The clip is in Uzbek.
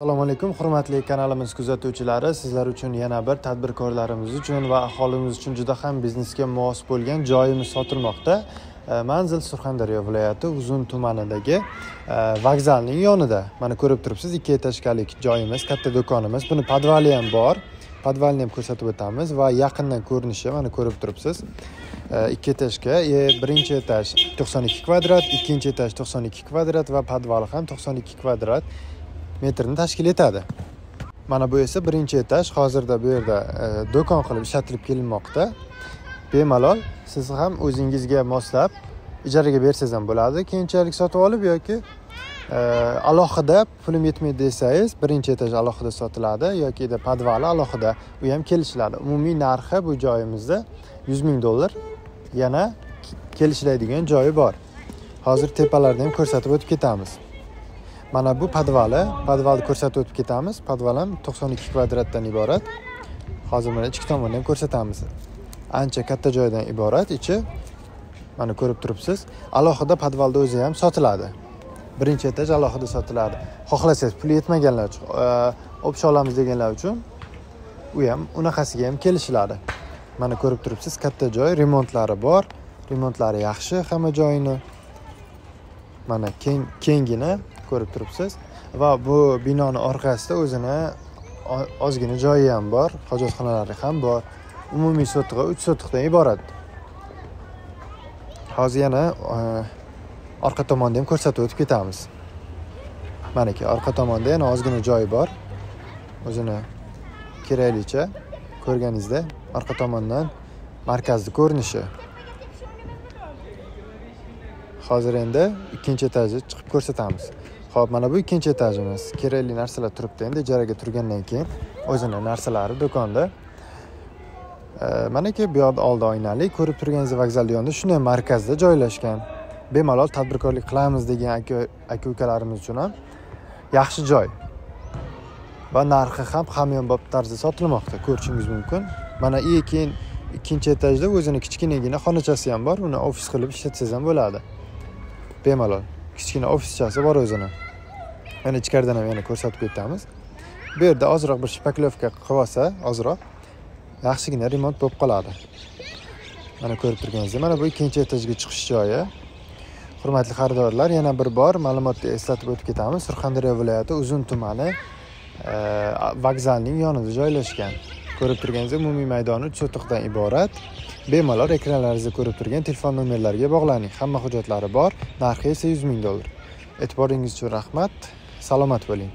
Assalomu alaykum, hurmatli kanalimiz kuzatuvchilari. Sizlar uchun yana bir tadbirkorlarimiz uchun va aholimiz uchun juda ham biznesga mos bo'lgan joyimiz sotilmoqda. Manzil Surxondaryo viloyati Uzun tumanidagi vokzalning yonida. Mana ko'rib turibsiz, 2 etajlik joyimiz, katta do'konimiz. Buni podvali ham bor. Podvalni ham ko'rsatib o'tamiz va yaqindan ko'rinishi mana ko'rib turibsiz. 2 etajga, birinchi etaj 92 kvadrat, ikkinchi etaj 92 kvadrat va podvali ham 92 kvadrat metrni tashkil etadi. Mana bu esa birinchi etaj. Hozirda bu yerda do'kon qilib ishlatilib kelinmoqda. Bemalol siz ham o'zingizga moslab ijaraga bersangiz ham bo'ladi. Keyinchalik sotib olib yoki alohida pulim yetmaydi desangiz, birinchi etaj alohida sotiladi yoki podvali alohida, u ham kelishiladi. Umumiy narxi bu joyimizda $100,000. Yana kelishiladigan joyi bor. Hozir tepalarni ham ko'rsatib o'tib ketamiz. Mana bu podvalni ko'rsatib o'tib ketamiz. Podval ham 92 kvadratdan iborat. Hozir mana ichki tomonni ham ko'rsatamiz. Ancha katta joydan iborat ichi. Mana ko'rib turibsiz. Alohida podvalda o'zi ham sotiladi. Birinchi etaj alohida sotiladi. Xohlasangiz pul yetmaganlar uchun, opsiya olamiz deganlar uchun u ham unaqasiga ham kelishiladi. Mana ko'rib turibsiz, katta joy, remontlari bor. Remontlari yaxshi hamma joyini. Mana kengina ko'rib turibsiz va bu binoning orqasida o'zini ozgina joyi ham bor, hojatxonalari ham bor. Umumiy sotig'i 3 sotiqdan iborat. Hozir yana orqa tomonni ham ko'rsatib o'tib ketamiz. Mana-ki orqa tomonda yana ozgina joyi bor. O'zini keraklicha ko'rganingizda orqa tomondan markazning ko'rinishi. Hozir endi ikkinchi etajga chiqib ko'rsatamiz. Xo'p, mana bu ikkinchi etajimiz. Kerakli narsalar turibdi. Endi ijaraga turgandan keyin o'zini narsalari do'konda. Mana-ki bu yoqda oldi oynali, ko'rib turganingiz vokzal yonida shunday markazda joylashgan. Bemalol tadbirkorlik qilamiz degan aka-ukalarimiz uchun ham yaxshi joy. Va narxi ham hamyonbop tarzda sotilmoqda, ko'rishingiz mumkin. Mana keyin ikkinchi etajda o'zini kichkinagina xonachasi ham bor. Uni ofis qilib ishlatsangiz ham bo'ladi. Bemalol kichkina ofischasi bor o'zini. Mana ichkaridan ham yana ko'rsatib ketamiz. Bu yerda ozroq bir shpaklovka qilib olsa, ozroq yaxshigina remont bo'lib qoladi. Mana ko'rib turganingizdek, mana bu ikkinchi etajga chiqish joyi. Hurmatli xaridorlar, yana bir bor ma'lumotni eslatib o'tib ketamiz. Surxondaryo viloyati Uzun tumani vokzalning yonida joylashgan. Ko'rib turganingizdek, umumiy maydoni 3 sotiqdan iborat. Bemalol ekranlaringizda ko'rib turgan telefon nomerlariga bog'laning. Hamma hujjatlari bor. Narxi esa $100,000. E'tiboringiz uchun rahmat. Salomat bo'ling.